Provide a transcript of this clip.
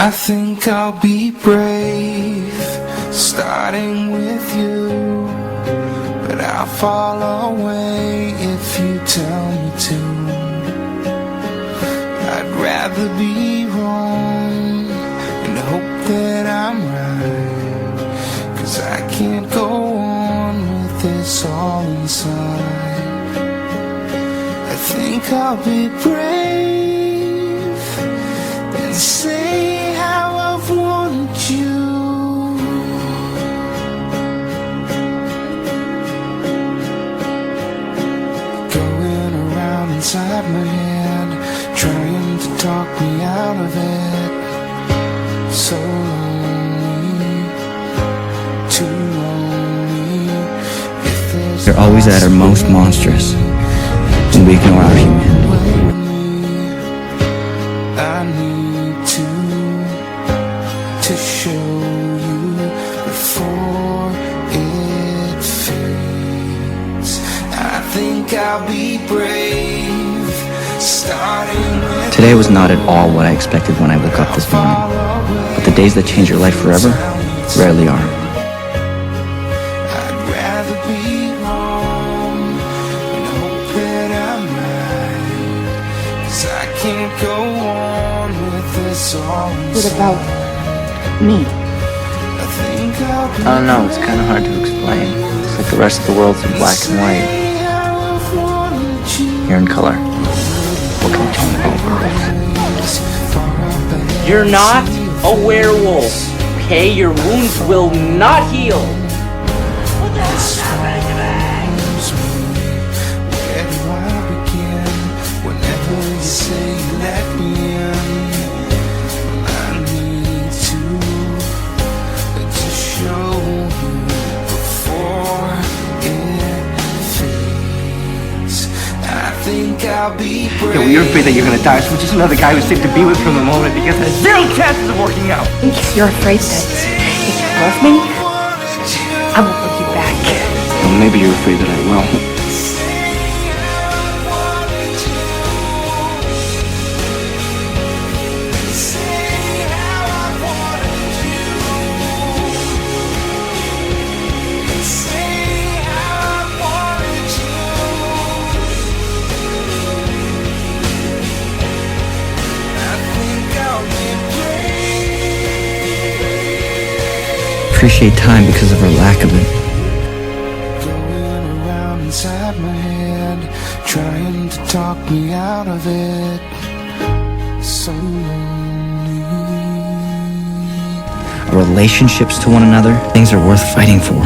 I think I'll be brave, starting with you, but I'll fall away if you tell me to. I'd rather be wrong and hope that I'm right, 'cause I can't go on with this all inside. I think I'll be brave and say how I've wanted you. Going around inside my head, trying to talk me out of it. So lonely, too lonely. They're always at our most monstrous when we ignore our humanity. I need to show you before it fades. I think I'll be brave, starting with. Today was not at all what I expected when I woke up this morning, but the days that change your life forever rarely are. I'd rather be wrong and hope that I'm right, 'cause I can't go on with this all. What about me? I think I'll be I don't know, it's kind of hard to explain. It's like the rest of the world's in black and white. You're in color. What can you tell me about werewolves? You're not a werewolf, okay? Your wounds will not heal. What the hell's happening to me? Where do I begin? Whenever you say let me in, I need to show you before it fades. I think I'll be brave. Yeah, well, you're afraid that you're gonna die, so just another guy who's safe to be with from the moment because there's zero chances of working out. I think you're afraid that if you love me, I will love you back. Well, maybe you're afraid that I will. Appreciate time because of our lack of it. Going around inside my head, trying to talk me out of it. So lonely. Our relationships to one another, things are worth fighting for.